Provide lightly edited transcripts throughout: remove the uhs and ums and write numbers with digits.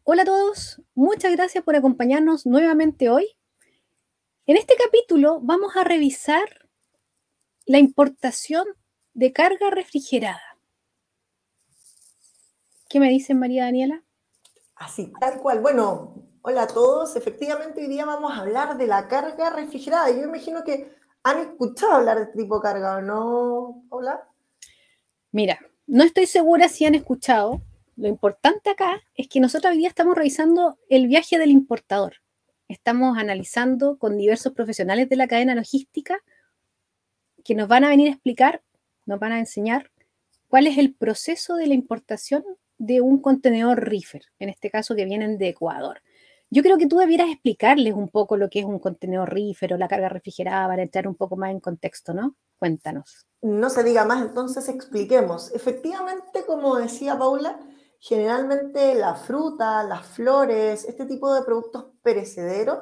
Hola a todos, muchas gracias por acompañarnos nuevamente hoy. En este capítulo vamos a revisar la importación de carga refrigerada. ¿Qué me dicen, María Daniela? Así, tal cual. Bueno, hola a todos. Efectivamente, hoy día vamos a hablar de la carga refrigerada. Yo imagino que han escuchado hablar de este tipo de carga, ¿o no, Paula? Mira, no estoy segura si han escuchado. Lo importante acá es que nosotros hoy día estamos revisando el viaje del importador. Estamos analizando con diversos profesionales de la cadena logística que nos van a venir a explicar, nos van a enseñar cuál es el proceso de la importación de un contenedor reefer, en este caso que vienen de Ecuador. Yo creo que tú debieras explicarles un poco lo que es un contenedor reefer o la carga refrigerada para entrar un poco más en contexto, ¿no? Cuéntanos. No se diga más, entonces expliquemos. Efectivamente, como decía Paula, generalmente la fruta, las flores, este tipo de productos perecederos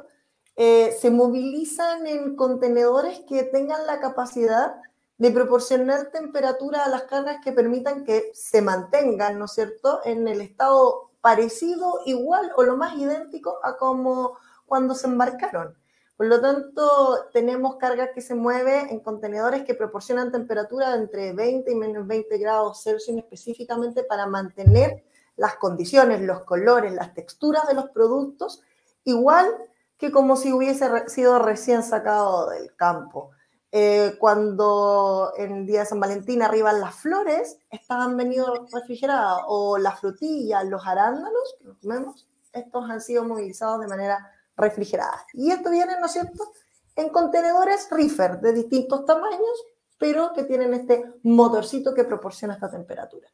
se movilizan en contenedores que tengan la capacidad de proporcionar temperatura a las cargas que permitan que se mantengan, ¿no es cierto?, en el estado parecido, igual o lo más idéntico a como cuando se embarcaron. Por lo tanto, tenemos cargas que se mueven en contenedores que proporcionan temperatura de entre 20 y menos 20 grados Celsius específicamente para mantener las condiciones, los colores, las texturas de los productos, igual que como si hubiese sido recién sacado del campo. Cuando en el día de San Valentín arriban las flores, estaban venidos refrigeradas, o las frutillas, los arándanos que nos comemos, estos han sido movilizados de manera refrigeradas. Y esto viene, ¿no es cierto?, en contenedores reefer de distintos tamaños, pero que tienen este motorcito que proporciona esta temperatura.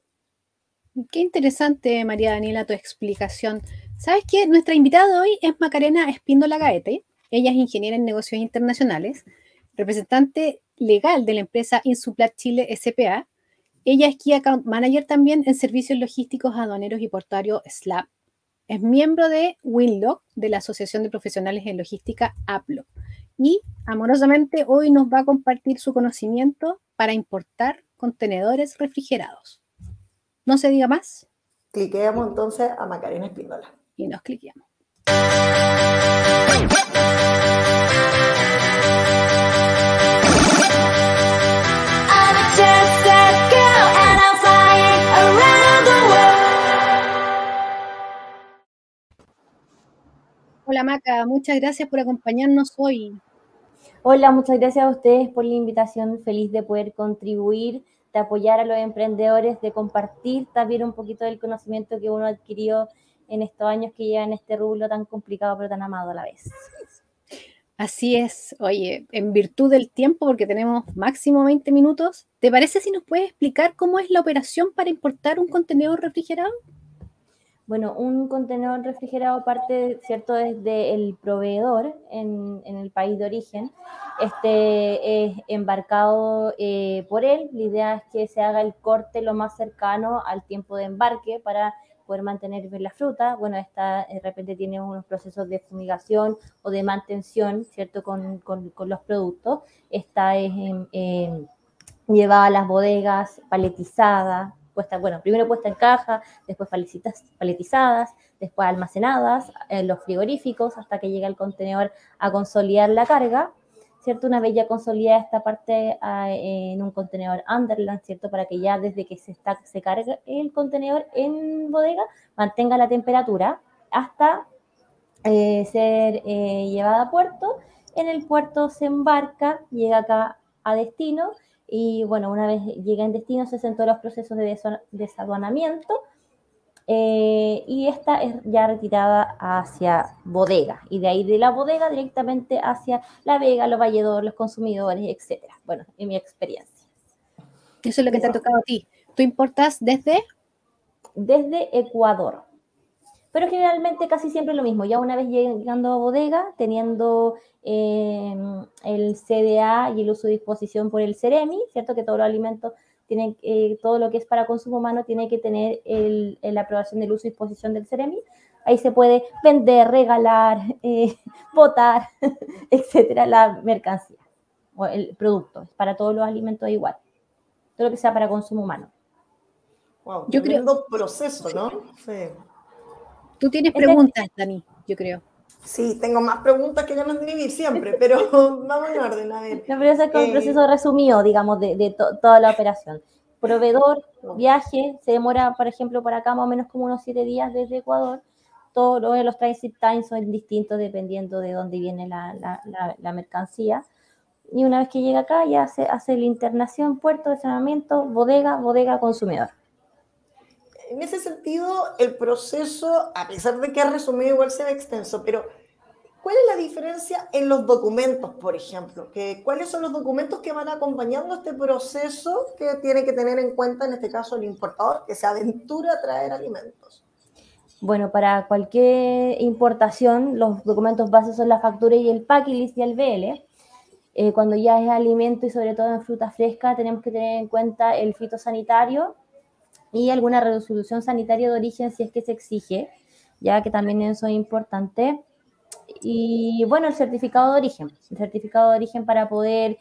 Qué interesante, María Daniela, tu explicación. ¿Sabes qué? Nuestra invitada de hoy es Macarena Espíndola Gaete. Ella es ingeniera en negocios internacionales, representante legal de la empresa Insuplat Chile S.p.A. Ella es Key Account Manager también en servicios logísticos aduaneros y portuarios SLAP. Es miembro de WINLOG, de la Asociación de Profesionales en Logística APLO. Y amorosamente hoy nos va a compartir su conocimiento para importar contenedores refrigerados. No se diga más Cliqueamos entonces a Macarena Espíndola. y nos cliqueamos. Hola Maca, muchas gracias por acompañarnos hoy. Hola, muchas gracias a ustedes por la invitación. Feliz de poder contribuir, de apoyar a los emprendedores, de compartir también un poquito del conocimiento que uno adquirió en estos años que llevan este rubro tan complicado pero tan amado a la vez. Así es, oye, en virtud del tiempo, porque tenemos máximo 20 minutos, ¿te parece si nos puedes explicar cómo es la operación para importar un contenedor refrigerado? Bueno, un contenedor refrigerado parte, ¿cierto?, desde el proveedor en el país de origen. Este es embarcado por él. La idea es que se haga el corte lo más cercano al tiempo de embarque para poder mantener bien la fruta. Bueno, esta de repente tiene unos procesos de fumigación o de mantención, ¿cierto?, con los productos. Esta es llevada a las bodegas, paletizada, primero puesta en caja, después paletizadas, después almacenadas en los frigoríficos hasta que llega el contenedor a consolidar la carga, ¿cierto? Una vez ya consolidada esta parte en un contenedor Underland, ¿cierto? Para que ya desde que se carga el contenedor en bodega mantenga la temperatura hasta ser llevada a puerto. En el puerto se embarca, llega acá a destino y bueno, una vez llega en destino se hacen todos los procesos de desaduanamiento y esta es ya retirada hacia bodega y de ahí de la bodega directamente hacia la vega, los valledores, los consumidores, etcétera. Bueno, en mi experiencia. Eso es lo que te ha tocado a ti. ¿Tú importas desde? Desde Ecuador. Pero generalmente casi siempre lo mismo, ya una vez llegando a bodega, teniendo el CDA y el uso de disposición por el CEREMI, ¿cierto? Que todos los alimentos tienen, todo lo que es para consumo humano tiene que tener la aprobación del uso y disposición del CEREMI. Ahí se puede vender, regalar, botar, etcétera, la mercancía o el producto. Para todos los alimentos igual. Todo lo que sea para consumo humano. Wow, Yo creo, tremendo proceso, ¿no? Sí. Tú tienes preguntas, Dani, yo creo. Sí, tengo más preguntas que ganas de vivir siempre, pero vamos en orden, a ver. No, pero ese es como el proceso resumido, digamos, de toda la operación. Proveedor, viaje, se demora, por ejemplo, por acá más o menos como unos 7 días desde Ecuador. Todos los transit times son distintos dependiendo de dónde viene la mercancía. Y una vez que llega acá, ya se hace la internación, puerto, estacionamiento, bodega, consumidor. En ese sentido, el proceso, a pesar de que es resumido, igual se ve extenso, pero ¿cuál es la diferencia en los documentos, por ejemplo? ¿Cuáles son los documentos que van acompañando este proceso que tiene que tener en cuenta, en este caso, el importador que se aventura a traer alimentos? Bueno, para cualquier importación, los documentos básicos son la factura y el packing list y el BL. Cuando ya es alimento y sobre todo en fruta fresca, tenemos que tener en cuenta el fitosanitario y alguna resolución sanitaria de origen si es que se exige, ya que también eso es importante. Y bueno, el certificado de origen para poder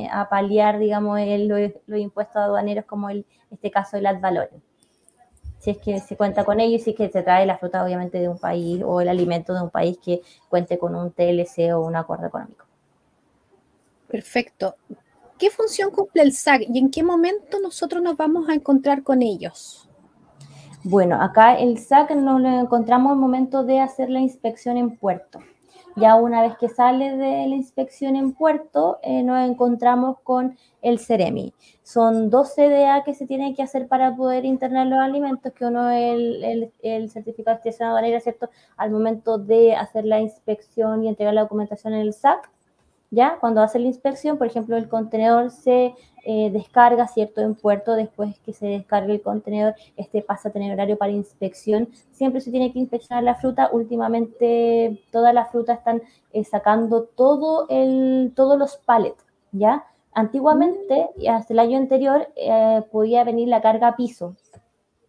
apalear, digamos, los impuestos aduaneros como este caso el ad valorem. Si es que se cuenta con ello y si es que se trae la fruta obviamente de un país o el alimento de un país que cuente con un TLC o un acuerdo económico. Perfecto. ¿Qué función cumple el SAC y en qué momento nosotros nos vamos a encontrar con ellos? Bueno, acá el SAC nos lo encontramos al momento de hacer la inspección en puerto. Ya una vez que sale de la inspección en puerto, nos encontramos con el CEREMI. Son 2 CDA que se tienen que hacer para poder internar los alimentos, que uno es el certificado de extracción aduanera, ¿cierto? Al momento de hacer la inspección y entregar la documentación en el SAC. ¿Ya? Cuando hace la inspección, por ejemplo, el contenedor se descarga, ¿cierto? En puerto, después que se descargue el contenedor, pasa a tener horario para inspección. Siempre se tiene que inspeccionar la fruta. Últimamente, todas las frutas están sacando todos los pallets, ¿ya? Antiguamente, hasta el año anterior, podía venir la carga a piso,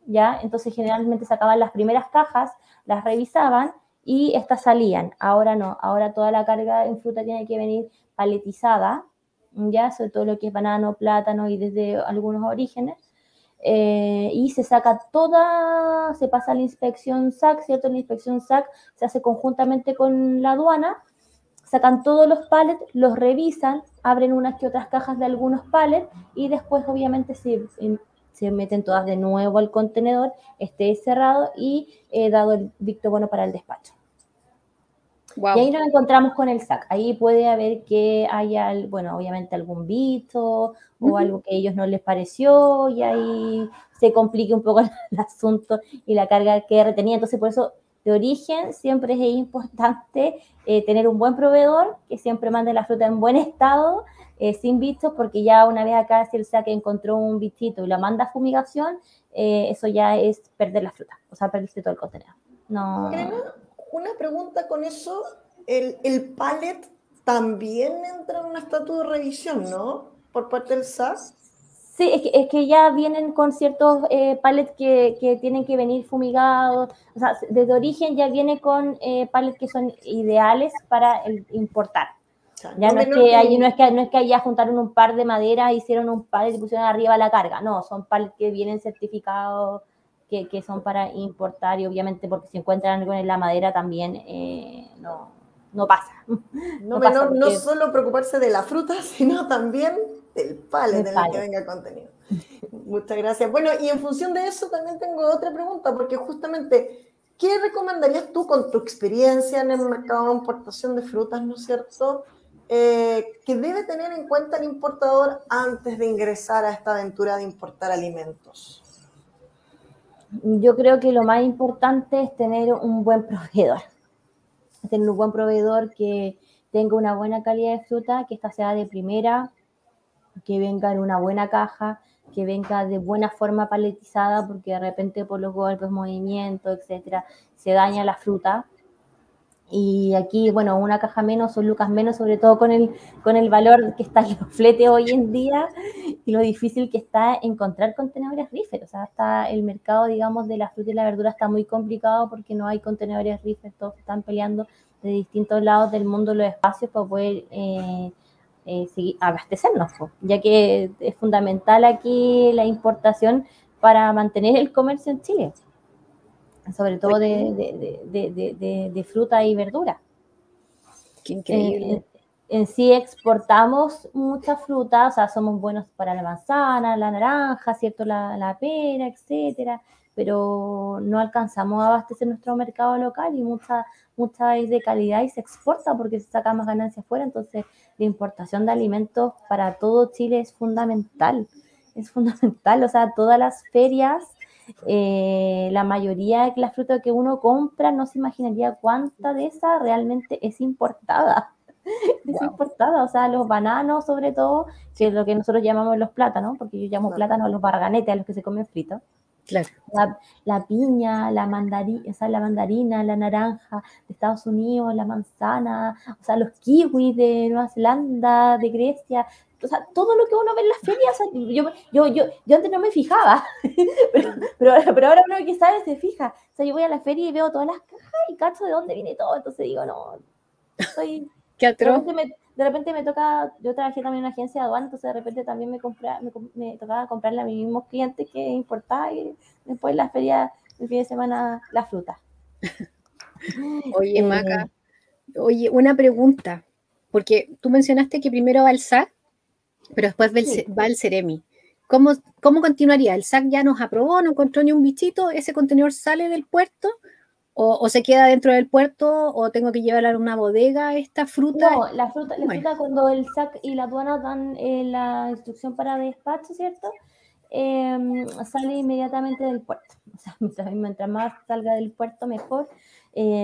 ¿ya? Entonces, generalmente sacaban las primeras cajas, las revisaban, y estas salían. Ahora no, ahora toda la carga en fruta tiene que venir paletizada, ya, sobre todo lo que es banano, plátano y desde algunos orígenes, y se saca toda, se pasa a la inspección SAC, ¿cierto? La inspección SAC se hace conjuntamente con la aduana, sacan todos los pallets, los revisan, abren unas que otras cajas de algunos pallets y después obviamente se meten todas de nuevo al contenedor, esté cerrado y dado el visto bueno para el despacho. Wow. Y ahí nos encontramos con el SAC. Ahí puede haber que haya, bueno, obviamente algún visto o algo que a ellos no les pareció y ahí se complique un poco el asunto y la carga que retenía. Entonces, por eso, de origen, siempre es importante tener un buen proveedor que siempre mande la fruta en buen estado, sin vistos, porque ya una vez acá, si el SAC encontró un vistito y la manda a fumigación, eso ya es perder la fruta, o sea, perderse todo el contenedor. No. Una pregunta con eso, el pallet también entra en un estatus de revisión, ¿no? Por parte del SAC. Sí, es que ya vienen con ciertos pallets que tienen que venir fumigados, o sea, desde origen ya viene con pallets que son ideales para importar. O sea, ya no es que allá juntaron un par de madera, hicieron un pallet y pusieron arriba la carga, no, son pallets que vienen certificados, que son para importar y obviamente porque si encuentran algo en la madera también no pasa. No solo preocuparse de la fruta, sino también del pallet en el que venga el contenido. Muchas gracias. Bueno, y en función de eso también tengo otra pregunta, porque justamente, ¿qué recomendarías tú con tu experiencia en el mercado de importación de frutas, ¿no es cierto?, que debe tener en cuenta el importador antes de ingresar a esta aventura de importar alimentos? Yo creo que lo más importante es tener un buen proveedor. Tener un buen proveedor que tenga una buena calidad de fruta, que esta sea de primera, que venga en una buena caja, que venga de buena forma paletizada, porque de repente por los golpes, movimientos, etcétera, se daña la fruta. Y aquí, bueno, una caja menos, son lucas menos, sobre todo con el valor que está en los fletes hoy en día y lo difícil que está encontrar contenedores reefer. O sea, está el mercado, digamos, de la fruta y la verdura está muy complicado porque no hay contenedores reefer, todos están peleando de distintos lados del mundo los espacios para poder seguir, abastecernos, ya que es fundamental aquí la importación para mantener el comercio en Chile. sobre todo de fruta y verdura. Qué increíble. En sí exportamos mucha fruta, o sea, somos buenos para la manzana, la naranja, ¿cierto? La pera, etcétera, pero no alcanzamos a abastecer nuestro mercado local y mucha es de calidad y se exporta porque se saca más ganancias fuera, entonces la importación de alimentos para todo Chile es fundamental, o sea, todas las ferias, la mayoría de la fruta que uno compra no se imaginaría cuánta de esa realmente es importada. Es importada, o sea, los bananos sobre todo, que es lo que nosotros llamamos los plátanos, porque yo llamo plátanos a los barganetes, a los que se comen fritos. Claro. La piña, la mandarina, la naranja de Estados Unidos, la manzana, o sea, los kiwis de Nueva Zelanda, de Grecia, o sea, todo lo que uno ve en las ferias, o sea, yo antes no me fijaba, pero ahora uno que sabe se fija, o sea, yo voy a la feria y veo todas las cajas y cacho de dónde viene todo, entonces digo, no, soy... De repente me toca, yo trabajé también en una agencia de aduana, entonces de repente también me tocaba comprarle a mis mismos clientes que importaba y después en la feria el fin de semana la fruta. Oye, Maca, oye, una pregunta, porque tú mencionaste que primero va el SAC, pero después va el Ceremi. ¿Cómo continuaría? ¿El SAC ya nos aprobó, no encontró ni un bichito? ¿Ese contenedor sale del puerto? ¿O se queda dentro del puerto? ¿O tengo que llevarla a una bodega esta fruta? No, la fruta cuando el SAC y la aduana dan la instrucción para despacho, ¿cierto? Sale inmediatamente del puerto. O sea, mientras más salga del puerto, mejor.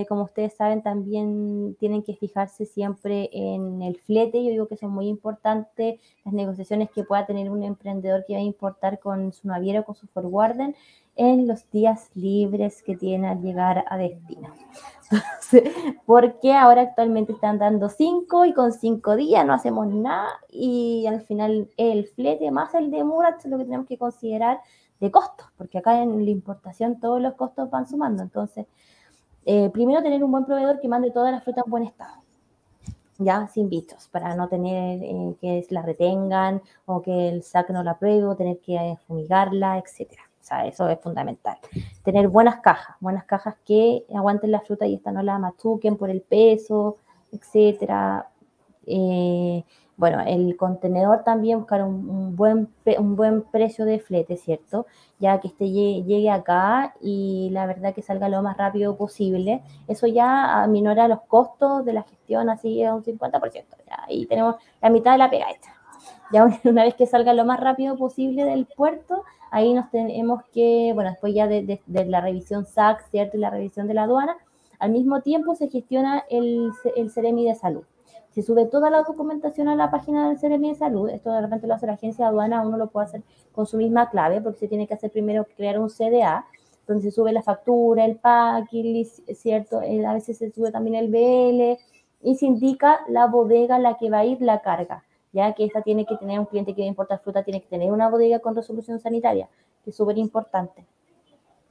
Como ustedes saben, también tienen que fijarse siempre en el flete. Yo digo que son muy importantes las negociaciones que pueda tener un emprendedor que va a importar con su naviero, con su forwarden, en los días libres que tiene al llegar a destino. Porque ahora actualmente están dando 5 y con 5 días no hacemos nada y al final el flete más el demora es lo que tenemos que considerar de costos, porque acá en la importación todos los costos van sumando. Entonces, primero tener un buen proveedor que mande toda la fruta en buen estado, ya sin bichos, para no tener que la retengan o que el SAC no la apruebe o tener que fumigarla, etcétera. O sea, eso es fundamental. Tener buenas cajas que aguanten la fruta y esta no la machuquen por el peso, etcétera. Bueno, el contenedor también buscar un buen precio de flete, ¿cierto? Ya que llegue acá y la verdad que salga lo más rápido posible. Eso ya aminora los costos de la gestión así a un 50%. Ya, ahí tenemos la mitad de la pega hecha. Ya una vez que salga lo más rápido posible del puerto, ahí nos tenemos que, bueno, después ya de la revisión SAC, ¿cierto? Y la revisión de la aduana, al mismo tiempo se gestiona el Ceremi de Salud. Se sube toda la documentación a la página del Ceremi de Salud. Esto de repente lo hace la agencia de aduana, uno lo puede hacer con su misma clave, porque se tiene que hacer primero crear un CDA, donde se sube la factura, el packing, ¿cierto? A veces se sube también el BL y se indica la bodega a la que va a ir la carga, ya que esta tiene que tener un cliente que va a importar fruta, tiene que tener una bodega con resolución sanitaria, que es súper importante.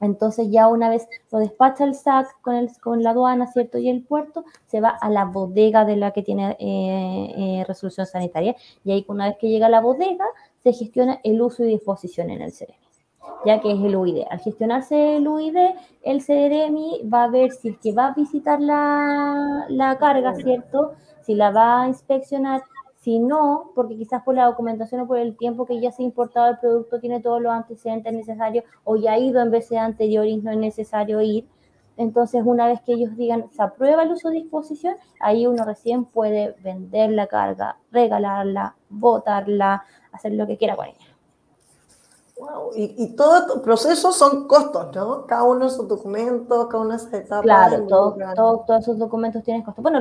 Entonces ya una vez lo despacha el SAC con la aduana, ¿cierto? Y el puerto, se va a la bodega de la que tiene resolución sanitaria. Y ahí una vez que llega a la bodega, se gestiona el uso y disposición en el Ceremi, ya que es el UID. Al gestionarse el UID, el Ceremi va a ver si es que va a visitar la carga, ¿cierto? Si la va a inspeccionar. Si no, porque quizás por la documentación o por el tiempo que ya se ha importado el producto tiene todos los antecedentes necesarios o ya ha ido en veces anteriores y no es necesario ir. Entonces, una vez que ellos digan se aprueba el uso de disposición, ahí uno recién puede vender la carga, regalarla, botarla, hacer lo que quiera con ella. Wow. Y todo proceso son costos, ¿no? Cada uno de sus documentos, cada una de esas etapas. Claro, todos esos documentos tienen costos. Bueno,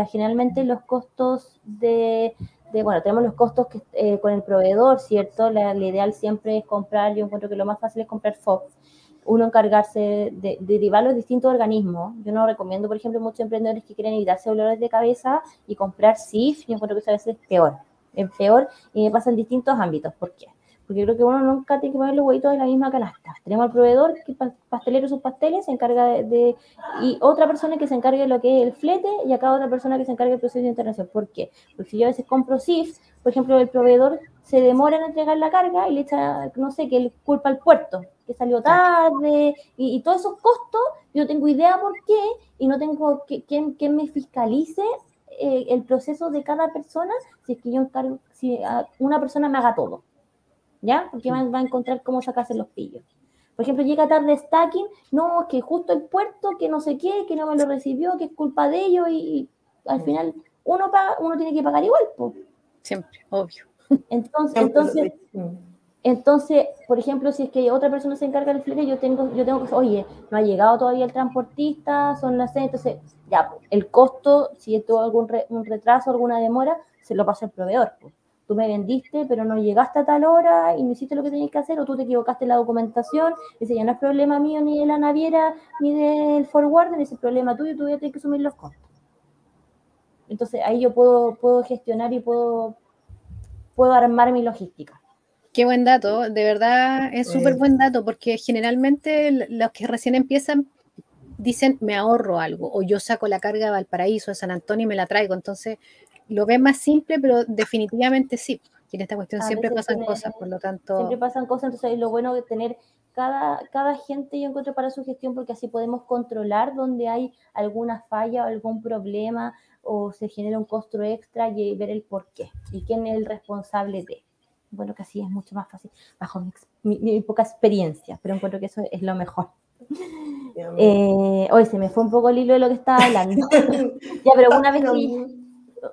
generalmente los costos bueno, tenemos los costos que, con el proveedor, ¿cierto? La ideal siempre es comprar, yo encuentro que lo más fácil es comprar FOB. Uno encargarse de derivar los distintos organismos. Yo no recomiendo, por ejemplo, muchos emprendedores que quieren evitarse dolores de cabeza y comprar CIF, yo encuentro que eso a veces es peor y me pasa en distintos ámbitos. ¿Por qué? Porque creo que uno nunca tiene que poner los huevitos en la misma canasta. Tenemos al proveedor que pastelero sus pasteles, se encarga y otra persona que se encargue de lo que es el flete y acá otra persona que se encargue del proceso de internación. ¿Por qué? Porque si yo a veces compro CIF, por ejemplo, el proveedor se demora en entregar la carga y le echa, no sé, que le culpa al puerto, que salió tarde, y todos esos costos, yo no tengo idea por qué, y no tengo quien me fiscalice el proceso de cada persona, si es que yo encargo, si una persona me haga todo, ¿ya? Porque va a encontrar cómo sacarse los pillos. Por ejemplo, llega tarde stacking, no, que justo el puerto, que no sé qué, que no me lo recibió, que es culpa de ellos, y al final uno tiene que pagar igual, pues. Siempre, obvio. Entonces, por ejemplo, si es que otra persona se encarga del flete, yo tengo que, oye, no ha llegado todavía el transportista, son las 6, entonces, ya, el costo, si tuvo un retraso, alguna demora, se lo pasa el proveedor, pues. Tú me vendiste, pero no llegaste a tal hora y no hiciste lo que tenías que hacer, o tú te equivocaste en la documentación, ese ya no es problema mío, ni de la naviera, ni del forwarder, ese es problema tuyo, tú ya tienes que asumir los costos. Entonces, ahí yo puedo gestionar y puedo armar mi logística. Qué buen dato, de verdad es súper buen dato, porque generalmente los que recién empiezan dicen me ahorro algo, o yo saco la carga de Valparaíso, de San Antonio y me la traigo, entonces lo ven más simple, pero definitivamente sí, y en esta cuestión siempre pasan cosas, por lo tanto... Siempre pasan cosas, entonces lo bueno de tener cada gente, yo encuentro, para su gestión, porque así podemos controlar donde hay alguna falla o algún problema, o se genera un costo extra, y ver el por qué, y quién es el responsable de. Bueno, que así es mucho más fácil, bajo mi poca experiencia, pero encuentro que eso es lo mejor. Hoy se me fue un poco el hilo de lo que estaba hablando. Ya, pero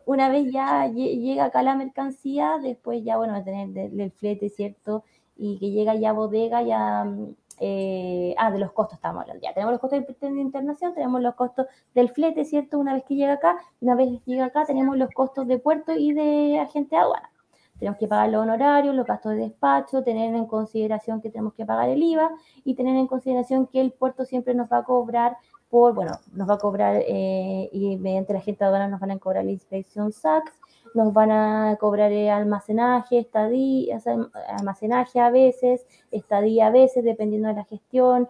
una vez ya llega acá la mercancía, después ya, bueno, tener del flete, ¿cierto? Y que llega ya a bodega, ya... de los costos estamos hablando. Ya tenemos los costos de internación, tenemos los costos del flete, ¿cierto? Una vez que llega acá, tenemos los costos de puerto y de agente de aduana. Tenemos que pagar los honorarios, los gastos de despacho, tener en consideración que tenemos que pagar el IVA, y tener en consideración que el puerto siempre nos va a cobrar y mediante la agente de aduana nos van a cobrar la inspección SAC, nos van a cobrar almacenaje, estadía, almacenaje a veces, estadía a veces, dependiendo de la gestión,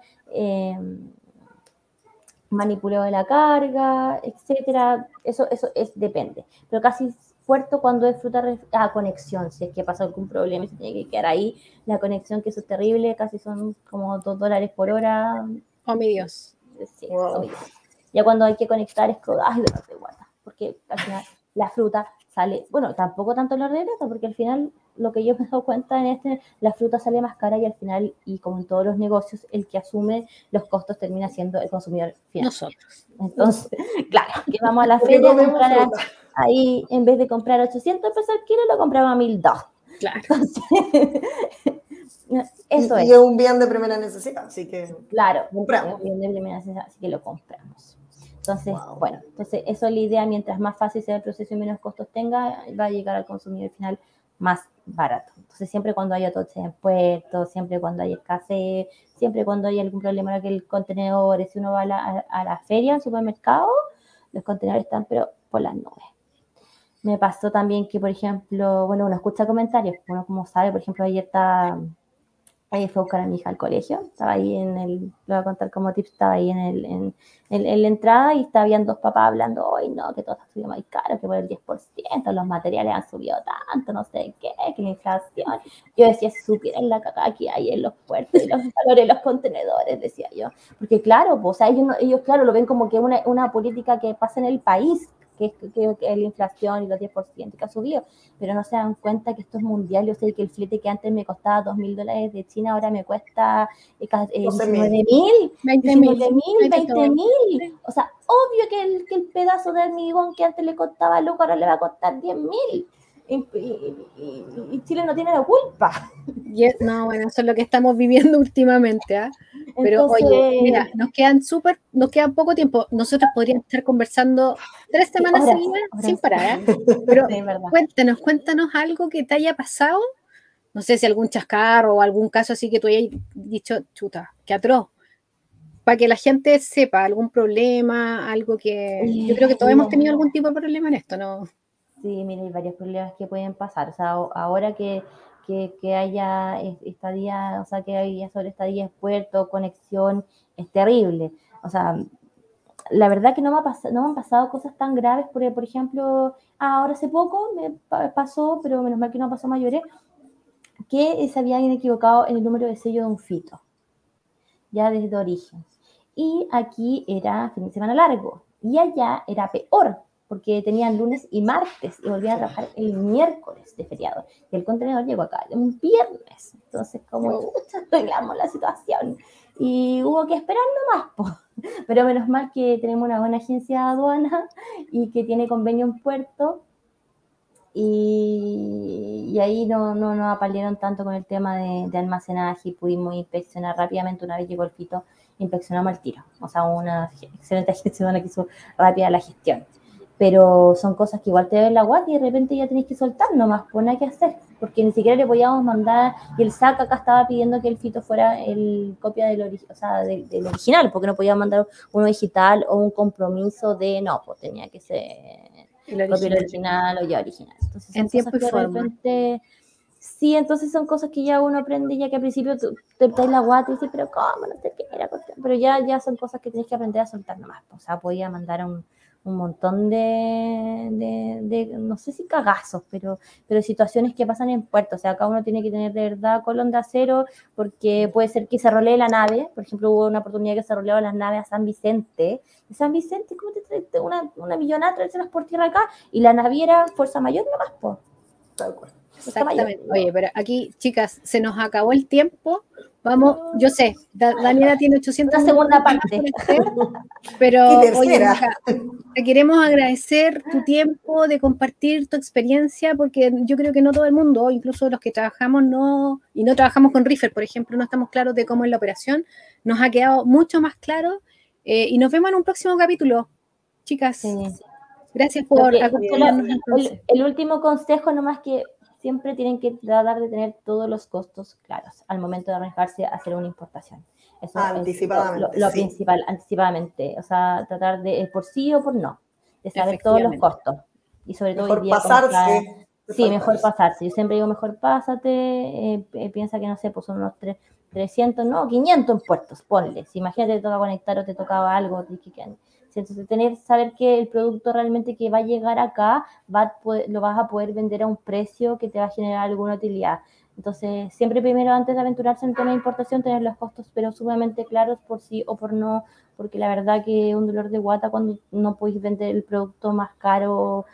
manipuleo de la carga, etcétera. Eso depende. Pero casi puerto, cuando es fruta, conexión, si es que pasa algún problema y se tiene que quedar ahí, la conexión, que eso es terrible, casi son como $2 por hora. Oh, mi Dios. Sí, wow. Ya cuando hay que conectar es que, ay, dolor de guata, porque al final la fruta sale, bueno, tampoco tanto el orden de plata, porque al final lo que yo me he dado cuenta la fruta sale más cara, y al final, y como en todos los negocios, el que asume los costos termina siendo el consumidor final. Nosotros. Entonces, claro, que vamos a la feria a comprar ahí, en vez de comprar 800 pesos el kilo, lo compramos a 1.200. Claro. Entonces, eso es un bien de primera necesidad, así que claro, compramos. Es un bien de primera necesidad, así que lo compramos. Entonces, bueno, eso es la idea. Mientras más fácil sea el proceso y menos costos tenga, va a llegar al consumidor final más barato. Entonces, siempre cuando haya toche en puerto, siempre cuando haya escasez, siempre cuando haya algún problema que el contenedor, si uno va a la feria, al supermercado, los contenedores están pero por las nubes. Me pasó también que, por ejemplo, bueno, uno escucha comentarios, uno como sabe, por ejemplo, ayer fue a buscar a mi hija al colegio, estaba ahí lo voy a contar como tips, estaba ahí en la entrada, y habían dos papás hablando, hoy no, que todo está subiendo más caro, que por el 10%, los materiales han subido tanto, no sé qué, que la inflación. Yo decía, si supieran la cagada que hay en los puertos y los valores de los contenedores, decía yo, porque claro, pues, o sea, ellos claro, lo ven como que una política que pasa en el país, que es la inflación y los 10% que ha subido, pero no se dan cuenta que esto es mundial. Yo sé que el flete que antes me costaba $2.000 de China, ahora me cuesta 19.000, 20.000. O sea, obvio que el pedazo de hormigón que antes le costaba loco, ahora le va a costar 10.000. Y Chile no tiene la culpa. No, bueno, eso es lo que estamos viviendo últimamente, ¿eh? Pero entonces, oye, mira, nos queda poco tiempo. Nosotros podríamos estar conversando 3 semanas seguidas sin parar, ¿eh? Pero sí, cuéntanos algo que te haya pasado. No sé si algún chascarro o algún caso así que tú hayas dicho, chuta, qué atroz. Para que la gente sepa, algún problema, algo que... Yo creo que todos hemos tenido algún tipo de problema en esto, ¿no? Sí, mira, hay varios problemas que pueden pasar. O sea, ahora que haya estadía, o sea, que haya sobre estadía, puerto, conexión, es terrible. O sea, la verdad que no me han pasado cosas tan graves, porque, por ejemplo, ahora hace poco me pasó, pero menos mal que no pasó mayores, que se habían equivocado en el número de sello de un fito. ya desde origen. Y aquí era fin de semana largo, y allá era peor, porque tenían lunes y martes, y volvían a trabajar el miércoles de feriado. Y el contenedor llegó acá un viernes. Entonces, como arreglamos la situación. Y hubo que esperar nomás, po. Pero menos mal que tenemos una buena agencia de aduana y que tiene convenio en puerto. Y ahí no apalearon tanto con el tema de almacenaje y pudimos inspeccionar rápidamente. Una vez llegó el fito, inspeccionamos al tiro. O sea, una excelente agencia que hizo rápida la gestión. Pero son cosas que igual te ven la guardia y de repente ya tenés que soltar nomás, pues nada que hacer, porque ni siquiera le podíamos mandar, y el SAC acá estaba pidiendo que el fito fuera el copia del original, porque no podíamos mandar uno digital o un compromiso de, no, pues tenía que ser el original o ya original. Entonces son en tiempo y cosas que forma. de repente, sí, entonces son cosas que ya uno aprende, ya que al principio te traes la guata y dices, pero ¿cómo? No sé qué era, pero ya son cosas que tenés que aprender a soltar nomás. O sea, podía mandar un montón de no sé si cagazos, pero situaciones que pasan en puerto. O sea, acá uno tiene que tener de verdad colón de acero, porque puede ser que se rolee la nave. Por ejemplo, hubo una oportunidad que se roleaban las naves a San Vicente. De San Vicente, ¿cómo te traes una millonada, traerselas por tierra acá? Y la naviera Fuerza Mayor nomás, pues. Tal cual. Exactamente. Oye, pero aquí, chicas, se nos acabó el tiempo. Vamos, yo sé, Daniela tiene 800 una segunda parte. Pero, oye, Maca, te queremos agradecer tu tiempo de compartir tu experiencia, porque yo creo que no todo el mundo, incluso los que trabajamos no trabajamos con Reefer, por ejemplo, no estamos claros de cómo es la operación, nos ha quedado mucho más claro, y nos vemos en un próximo capítulo, chicas. Sí. Gracias por acompañarnos. El último consejo nomás, que siempre tienen que tratar de tener todos los costos claros al momento de arriesgarse a hacer una importación. Eso anticipadamente. Es lo principal, anticipadamente. O sea, tratar de por sí o por no, de saber todos los costos. Y sobre todo mejor hoy día pasarse. Sí, mejor pasarse. Yo siempre digo, mejor pásate, piensa que, no sé, pues son unos 300, no, 500 en puertos, ponle. Si imagínate te toca conectar o te tocaba algo, entonces saber que el producto realmente que va a llegar acá lo vas a poder vender a un precio que te va a generar alguna utilidad. Entonces, siempre primero, antes de aventurarse en el tema de importación, tener los costos pero sumamente claros por sí o por no, porque la verdad que es un dolor de guata cuando no podéis vender el producto más caro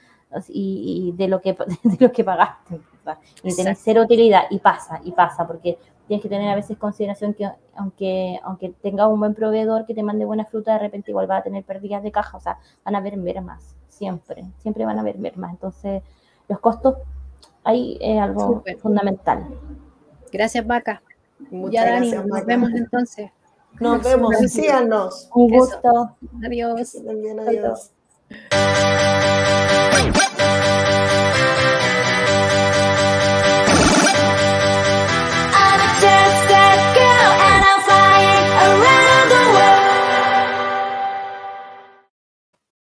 y de lo que pagaste, ¿verdad? Y tenés cero utilidad, y pasa, porque tienes que tener a veces consideración que aunque tengas un buen proveedor que te mande buena fruta, de repente igual va a tener pérdidas de caja. O sea, van a haber mermas, siempre van a haber mermas. Entonces, los costos ahí es algo fundamental. Gracias, Maca. Muchas gracias, Dani, Maca. nos vemos entonces. Nos vemos, síganos. Un gusto. Adiós. Adiós.